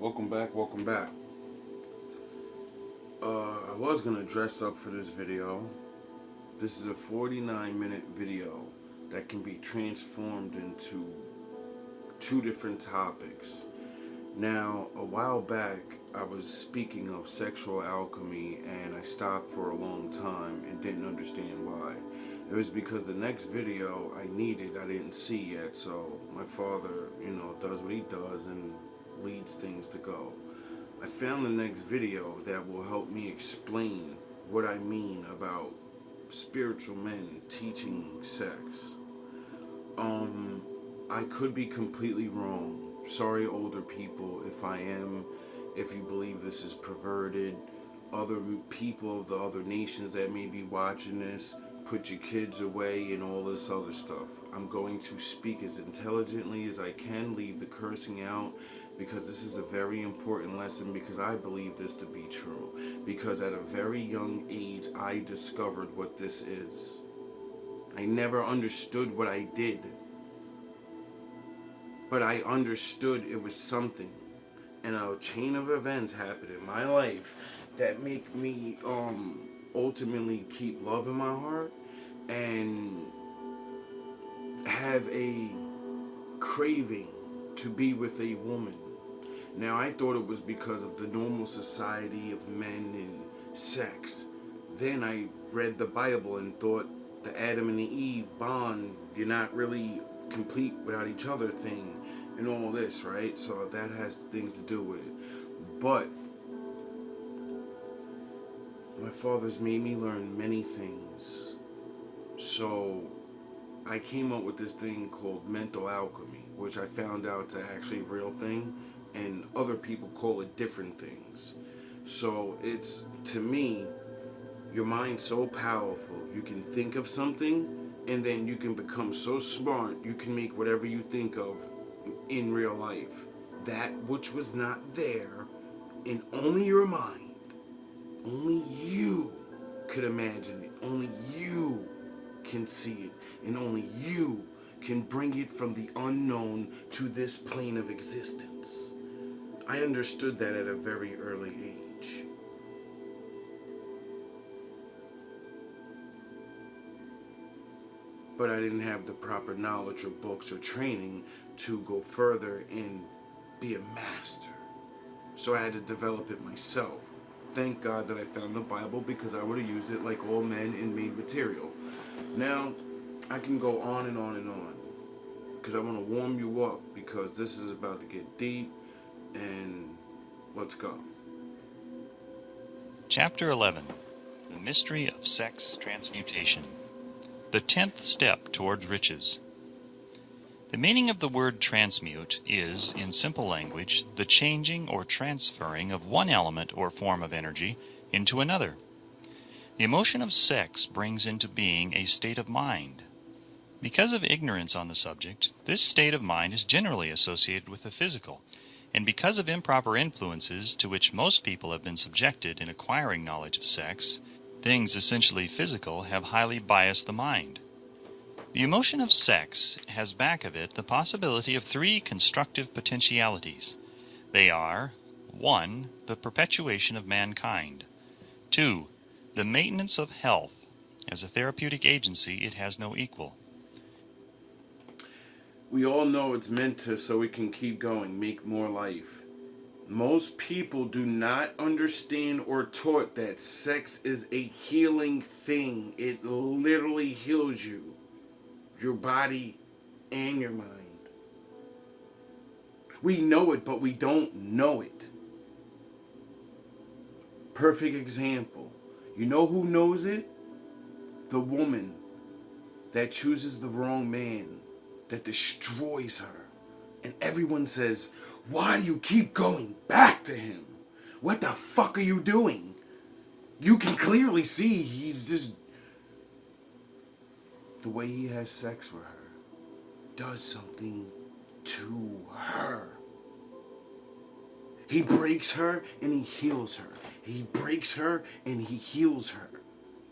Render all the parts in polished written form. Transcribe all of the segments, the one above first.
Welcome back, welcome back. I was gonna dress up for this video. This is a 49-minute video that can be transformed into two different topics. Now, a while back, I was speaking of sexual alchemy and I stopped for a long time and didn't understand why. It was because the next video I didn't see yet, so my father, does what he does and leads things to go. I found the next video that will help me explain what I mean about spiritual men teaching sex. I could be completely wrong. Sorry, older people, if I am, if you believe this is perverted. Other people of the other nations that may be watching this, put your kids away and all this other stuff. I'm going to speak as intelligently as I can, leave the cursing out, because this is a very important lesson, because I believe this to be true. Because at a very young age, I discovered what this is. I never understood what I did, but I understood it was something. And a chain of events happened in my life that make me ultimately keep love in my heart and have a craving to be with a woman. Now, I thought it was because of the normal society of men and sex. Then I read the Bible and thought the Adam and the Eve bond, you're not really complete without each other thing and all this, right? So that has things to do with it. But my father's made me learn many things. So I came up with this thing called mental alchemy, which I found out is actually a real thing, and other people call it different things. So it's, to me, your mind's so powerful. You can think of something, and then you can become so smart, you can make whatever you think of in real life. That which was not there in only your mind, only you could imagine it, only you can see it, and only you can bring it from the unknown to this plane of existence. I understood that at a very early age. But I didn't have the proper knowledge or books or training to go further and be a master. So I had to develop it myself. Thank God that I found the Bible, because I would have used it like all men and made material. Now, I can go on and on and on, because I want to warm you up, because this is about to get deep, and let's go. Chapter 11. The Mystery of Sex Transmutation. The 10th Step Towards Riches. The meaning of the word transmute is, in simple language, the changing or transferring of one element or form of energy into another. The emotion of sex brings into being a state of mind. Because of ignorance on the subject, this state of mind is generally associated with the physical, and because of improper influences to which most people have been subjected in acquiring knowledge of sex, things essentially physical have highly biased the mind. The emotion of sex has back of it the possibility of three constructive potentialities. They are: 1. The perpetuation of mankind. 2. The maintenance of health. As a therapeutic agency, it has no equal. We all know it's meant to, so we can keep going, make more life. Most people do not understand or taught that sex is a healing thing. It literally heals you, your body and your mind. We know it, but we don't know it. Perfect example. You know who knows it? The woman that chooses the wrong man, that destroys her. And everyone says, why do you keep going back to him? What the fuck are you doing? You can clearly see he's just... The way he has sex with her does something to her. He breaks her and he heals her. He breaks her and he heals her.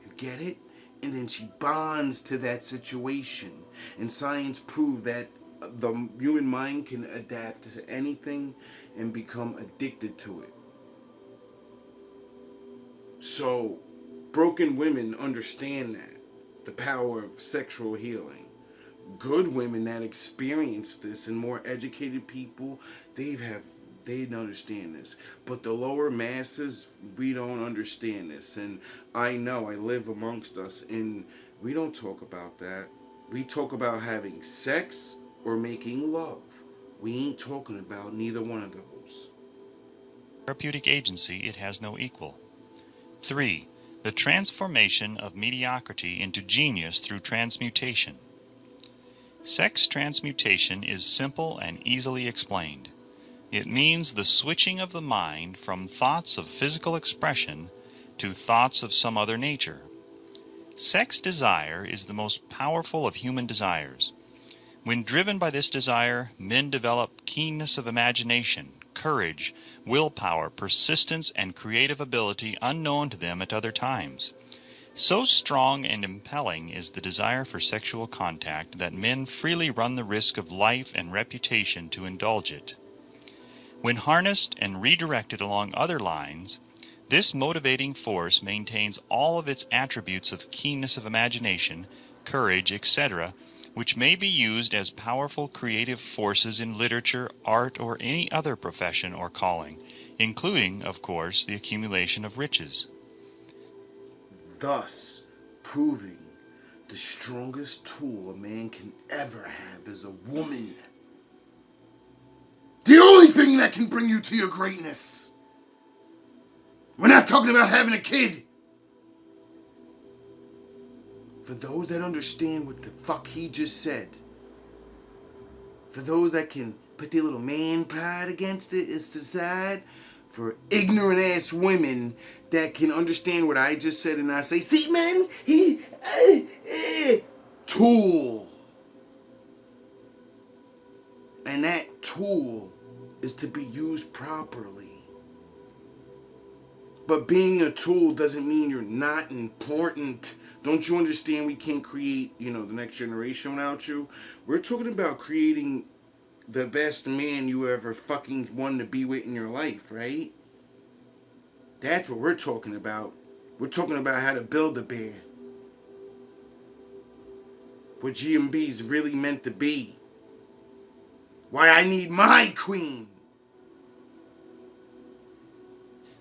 You get it? And then she bonds to that situation. And science proved that the human mind can adapt to anything and become addicted to it. So, broken women understand that, the power of sexual healing. Good women that experience this and more educated people, they understand this. But the lower masses, we don't understand this. And I know I live amongst us, and we don't talk about that. We talk about having sex or making love. We ain't talking about neither one of those. Therapeutic agency, it has no equal. 3. The transformation of mediocrity into genius through transmutation. Sex transmutation is simple and easily explained. It means the switching of the mind from thoughts of physical expression to thoughts of some other nature. Sex desire is the most powerful of human desires. When driven by this desire, men develop keenness of imagination, courage, willpower, persistence, and creative ability unknown to them at other times. So strong and impelling is the desire for sexual contact that men freely run the risk of life and reputation to indulge it. When harnessed and redirected along other lines, this motivating force maintains all of its attributes of keenness of imagination, courage, etc., which may be used as powerful creative forces in literature, art, or any other profession or calling, including, of course, the accumulation of riches. Thus, proving the strongest tool a man can ever have is a woman. The only thing that can bring you to your greatness. We're not talking about having a kid. For those that understand what the fuck he just said, for those that can put their little man pride against it, it's aside. For ignorant ass women that can understand what I just said and not say, see man, tool. And that tool is to be used properly. But being a tool doesn't mean you're not important. Don't you understand we can't create, the next generation without you? We're talking about creating the best man you ever fucking wanted to be with in your life, right? That's what we're talking about. We're talking about how to build a bear. What GMB is really meant to be. Why I need my queen.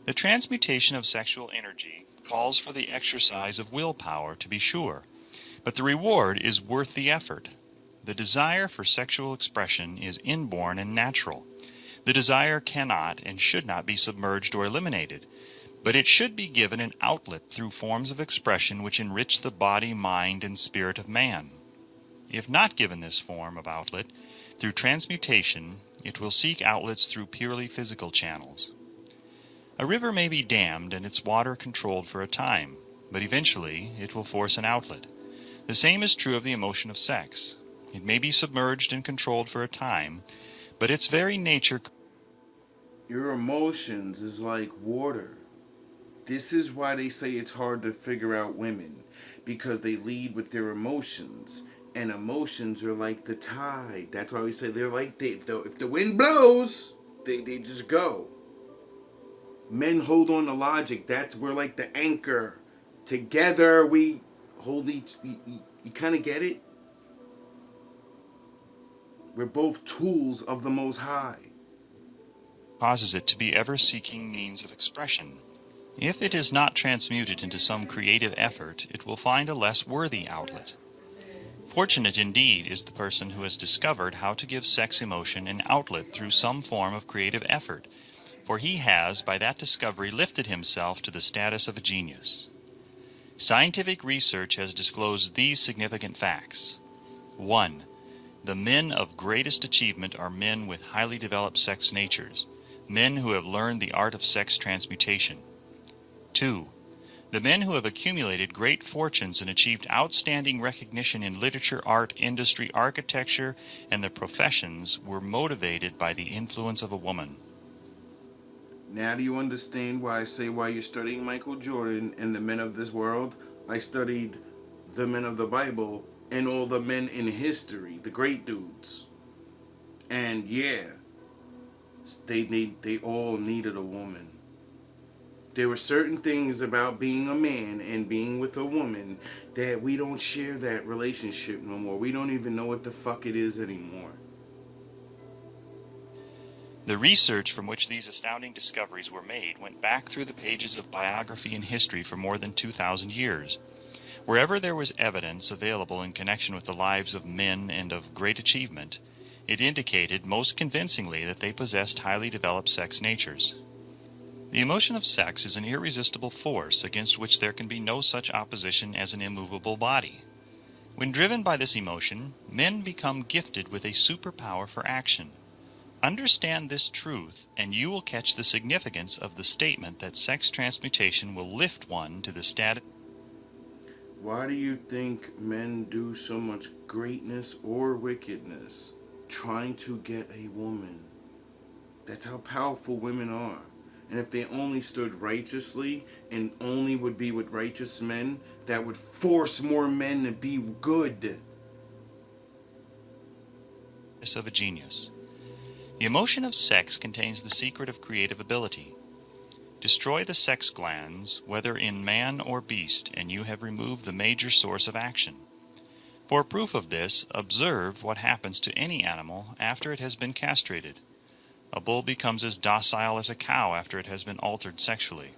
The transmutation of sexual energy calls for the exercise of willpower, to be sure, but the reward is worth the effort. The desire for sexual expression is inborn and natural. The desire cannot and should not be submerged or eliminated, but it should be given an outlet through forms of expression which enrich the body, mind, and spirit of man. If not given this form of outlet, through transmutation, it will seek outlets through purely physical channels. A river may be dammed and its water controlled for a time, but eventually it will force an outlet. The same is true of the emotion of sex. It may be submerged and controlled for a time, but its very nature... Your emotions is like water. This is why they say it's hard to figure out women, because they lead with their emotions, and emotions are like the tide. That's why we say they're like if the wind blows, they just go. Men hold on to logic. We're like the anchor. Together we hold each. You kind of get it. We're both tools of the Most High. Causes it to be ever-seeking means of expression. If it is not transmuted into some creative effort, it will find a less worthy outlet. Fortunate indeed is the person who has discovered how to give sex emotion an outlet through some form of creative effort, for he has, by that discovery, lifted himself to the status of a genius. Scientific research has disclosed these significant facts. 1. The men of greatest achievement are men with highly developed sex natures, men who have learned the art of sex transmutation. 2. The men who have accumulated great fortunes and achieved outstanding recognition in literature, art, industry, architecture, and the professions were motivated by the influence of a woman. Now do you understand why I say why you're studying Michael Jordan and the men of this world? I studied the men of the Bible and all the men in history, the great dudes. And yeah, they all needed a woman. There were certain things about being a man and being with a woman that we don't share that relationship no more. We don't even know what the fuck it is anymore. The research from which these astounding discoveries were made went back through the pages of biography and history for more than 2,000 years. Wherever there was evidence available in connection with the lives of men and of great achievement, it indicated most convincingly that they possessed highly developed sex natures. The emotion of sex is an irresistible force against which there can be no such opposition as an immovable body. When driven by this emotion, men become gifted with a superpower for action. Understand this truth, and you will catch the significance of the statement that sex transmutation will lift one to the status. Why do you think men do so much greatness or wickedness trying to get a woman? That's how powerful women are. And if they only stood righteously and only would be with righteous men, that would force more men to be good. Of a genius. The emotion of sex contains the secret of creative ability. Destroy the sex glands, whether in man or beast, and you have removed the major source of action. For proof of this, observe what happens to any animal after it has been castrated. A bull becomes as docile as a cow after it has been altered sexually.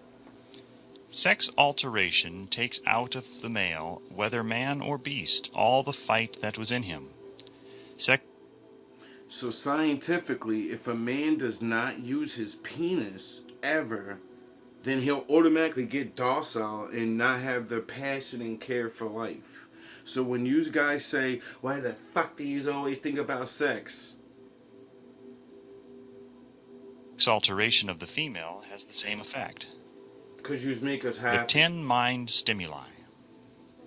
Sex alteration takes out of the male, whether man or beast, all the fight that was in him. So scientifically, if a man does not use his penis ever, then he'll automatically get docile and not have the passion and care for life. So when you guys say, why the fuck do you always think about sex? Alteration of the female has the same effect. Because you make us The happy. 10 mind stimuli.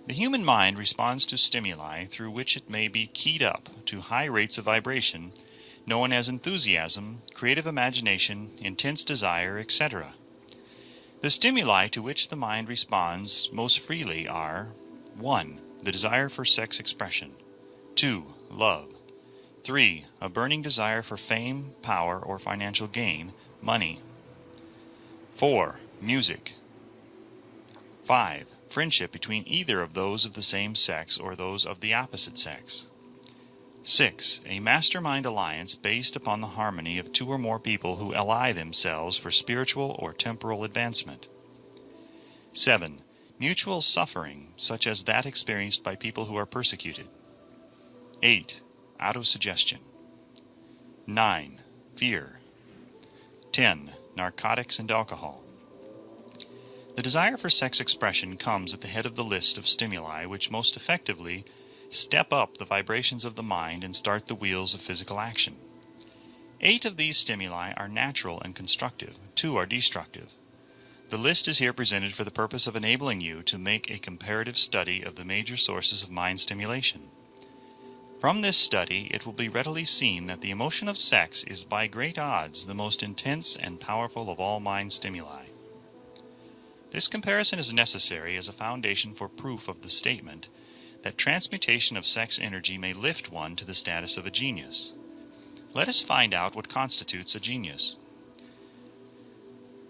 The human mind responds to stimuli through which it may be keyed up to high rates of vibration, known as enthusiasm, creative imagination, intense desire, etc. The stimuli to which the mind responds most freely are 1. The desire for sex expression. 2. Love. 3. A burning desire for fame, power, or financial gain, money. 4. Music. 5. Friendship between either of those of the same sex or those of the opposite sex. 6. A mastermind alliance based upon the harmony of 2 or more people who ally themselves for spiritual or temporal advancement. 7. Mutual suffering, such as that experienced by people who are persecuted. 8. Autosuggestion. 9. Fear. 10. Narcotics and alcohol. The desire for sex expression comes at the head of the list of stimuli which most effectively step up the vibrations of the mind and start the wheels of physical action. 8 of these stimuli are natural and constructive, 2 are destructive. The list is here presented for the purpose of enabling you to make a comparative study of the major sources of mind stimulation. From this study, it will be readily seen that the emotion of sex is by great odds the most intense and powerful of all mind stimuli. This comparison is necessary as a foundation for proof of the statement that transmutation of sex energy may lift one to the status of a genius. Let us find out what constitutes a genius.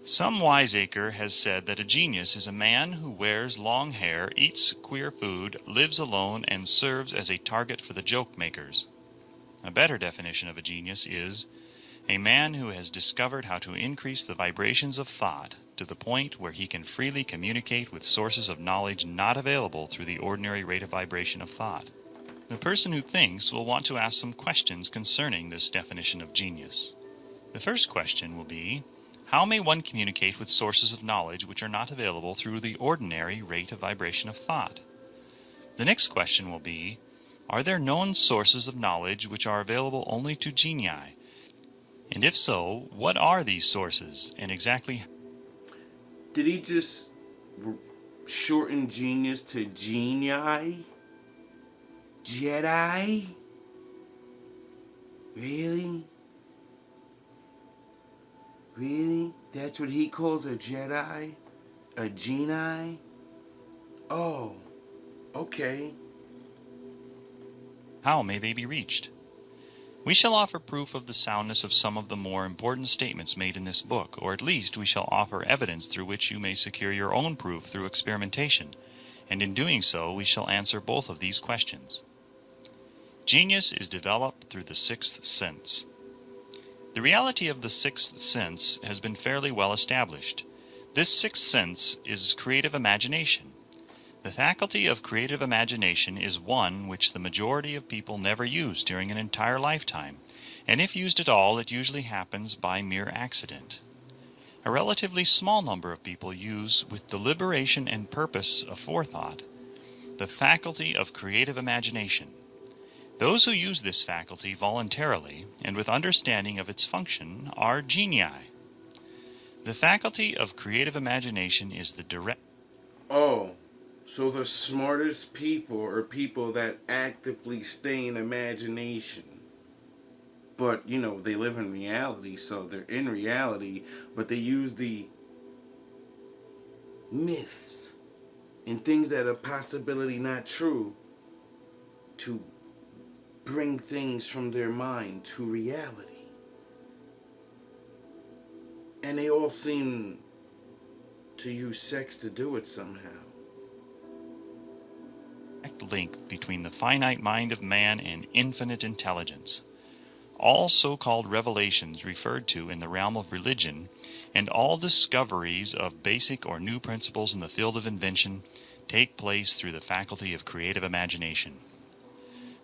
Some wiseacre has said that a genius is a man who wears long hair, eats queer food, lives alone, and serves as a target for the joke makers. A better definition of a genius is a man who has discovered how to increase the vibrations of thought to the point where he can freely communicate with sources of knowledge not available through the ordinary rate of vibration of thought. The person who thinks will want to ask some questions concerning this definition of genius. The first question will be, how may one communicate with sources of knowledge which are not available through the ordinary rate of vibration of thought? The next question will be, are there known sources of knowledge which are available only to genii? And if so, what are these sources, and exactly Did he just shorten genius to genii? Jedi? Really? Really? That's what he calls a Jedi? A genie? Oh, okay. how may they be reached? We shall offer proof of the soundness of some of the more important statements made in this book, or at least we shall offer evidence through which you may secure your own proof through experimentation, and in doing so we shall answer both of these questions. Genius is developed through the sixth sense. The reality of the sixth sense has been fairly well established. This sixth sense is creative imagination. The faculty of creative imagination is one which the majority of people never use during an entire lifetime, and if used at all, it usually happens by mere accident. A relatively small number of people use, with deliberation and purpose aforethought, the faculty of creative imagination. Those who use this faculty voluntarily and with understanding of its function are genii. The faculty of creative imagination is the direct... Oh, so the smartest people are people that actively stay in imagination. But, they live in reality, so they're in reality, but they use the myths and things that are possibility not true to bring things from their mind to reality. And they all seem to use sex to do it somehow. link between the finite mind of man and infinite intelligence. All so-called revelations referred to in the realm of religion, and all discoveries of basic or new principles in the field of invention take place through the faculty of creative imagination.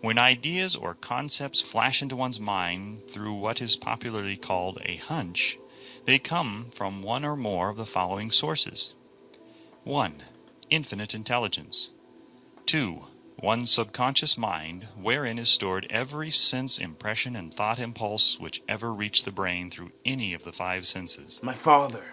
When ideas or concepts flash into one's mind through what is popularly called a hunch, they come from one or more of the following sources. 1. Infinite intelligence. 2. One's subconscious mind, wherein is stored every sense impression and thought impulse which ever reached the brain through any of the five senses. My father.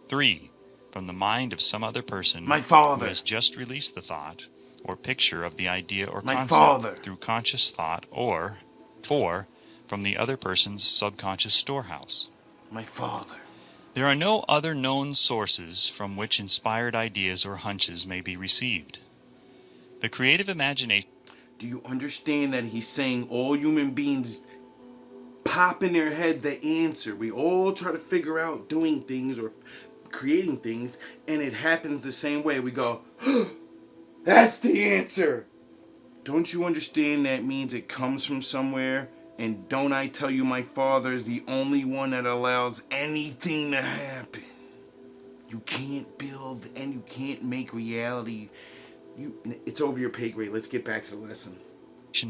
3. From the mind of some other person My father. who has just released the thought or picture of the idea or My concept father. through conscious thought, or 4. From the other person's subconscious storehouse. My father. There are no other known sources from which inspired ideas or hunches may be received. The creative imagination... Do you understand that he's saying all human beings pop in their head the answer? We all try to figure out doing things or creating things, and it happens the same way. We go, that's the answer. Don't you understand that means it comes from somewhere? And don't I tell you my father is the only one that allows anything to happen? You can't build and you can't make reality. It's over your pay grade. Let's get back to the lesson.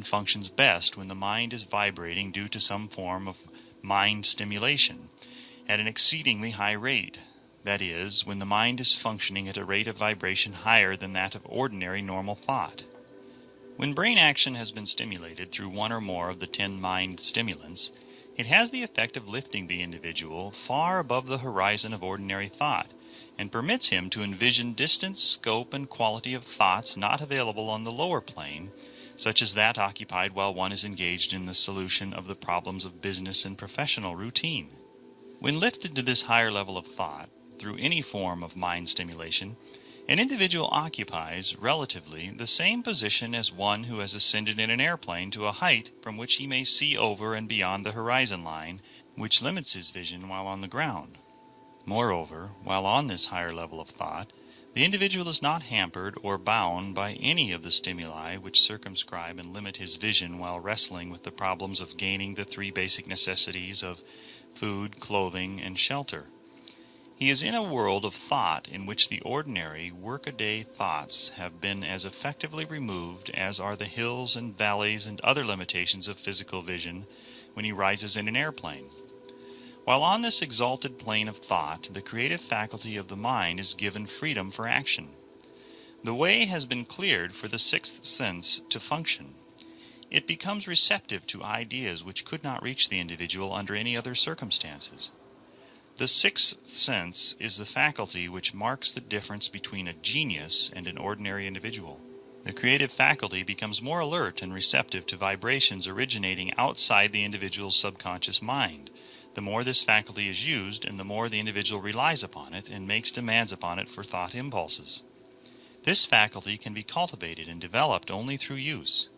Functions best when the mind is vibrating due to some form of mind stimulation at an exceedingly high rate. That is, when the mind is functioning at a rate of vibration higher than that of ordinary normal thought. When brain action has been stimulated through one or more of the 10 mind stimulants, it has the effect of lifting the individual far above the horizon of ordinary thought, and permits him to envision distance, scope, and quality of thoughts not available on the lower plane, such as that occupied while one is engaged in the solution of the problems of business and professional routine. When lifted to this higher level of thought, through any form of mind stimulation, an individual occupies, relatively, the same position as one who has ascended in an airplane to a height from which he may see over and beyond the horizon line, which limits his vision while on the ground. Moreover, while on this higher level of thought, the individual is not hampered or bound by any of the stimuli which circumscribe and limit his vision while wrestling with the problems of gaining the 3 basic necessities of food, clothing, and shelter. He is in a world of thought in which the ordinary workaday thoughts have been as effectively removed as are the hills and valleys and other limitations of physical vision when he rises in an airplane. While on this exalted plane of thought, the creative faculty of the mind is given freedom for action. The way has been cleared for the sixth sense to function. It becomes receptive to ideas which could not reach the individual under any other circumstances. The sixth sense is the faculty which marks the difference between a genius and an ordinary individual. The creative faculty becomes more alert and receptive to vibrations originating outside the individual's subconscious mind. The more this faculty is used, and the more the individual relies upon it and makes demands upon it for thought impulses. This faculty can be cultivated and developed only through use.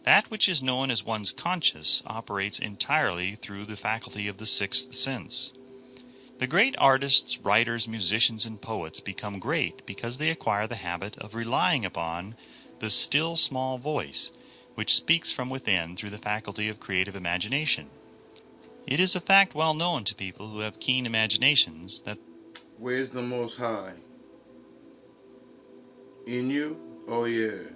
That which is known as one's conscious operates entirely through the faculty of the sixth sense. The great artists, writers, musicians, and poets become great because they acquire the habit of relying upon the still small voice, which speaks from within through the faculty of creative imagination. It is a fact well known to people who have keen imaginations that Where's the Most High? In you? Oh, yeah.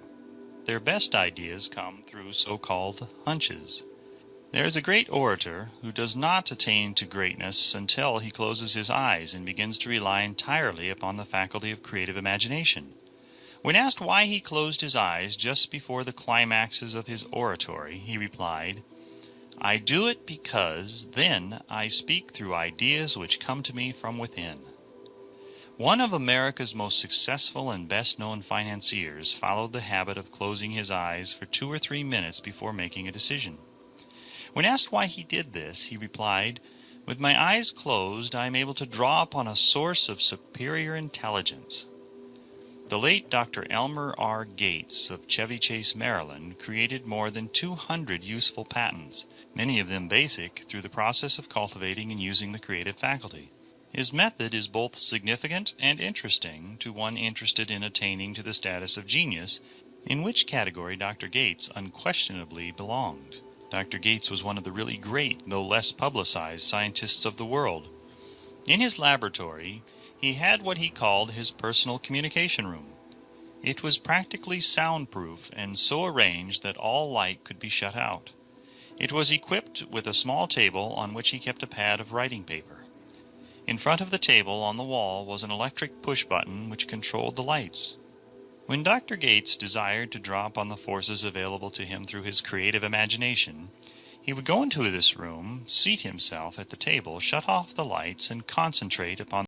their best ideas come through so-called hunches. There is a great orator who does not attain to greatness until he closes his eyes and begins to rely entirely upon the faculty of creative imagination. When asked why he closed his eyes just before the climaxes of his oratory, he replied, "I do it because then I speak through ideas which come to me from within." One of America's most successful and best-known financiers followed the habit of closing his eyes for 2 or 3 minutes before making a decision. When asked why he did this, he replied, "With my eyes closed, I am able to draw upon a source of superior intelligence." The late Dr. Elmer R. Gates of Chevy Chase, Maryland, created more than 200 useful patents, many of them basic, through the process of cultivating and using the creative faculty. His method is both significant and interesting to one interested in attaining to the status of genius, in which category Dr. Gates unquestionably belonged. Dr. Gates was one of the really great, though less publicized, scientists of the world. In his laboratory, he had what he called his personal communication room. It was practically soundproof and so arranged that all light could be shut out. It was equipped with a small table on which he kept a pad of writing paper. In front of the table on the wall was an electric push button which controlled the lights. When Dr. Gates desired to draw upon the forces available to him through his creative imagination, he would go into this room, seat himself at the table, shut off the lights, and concentrate upon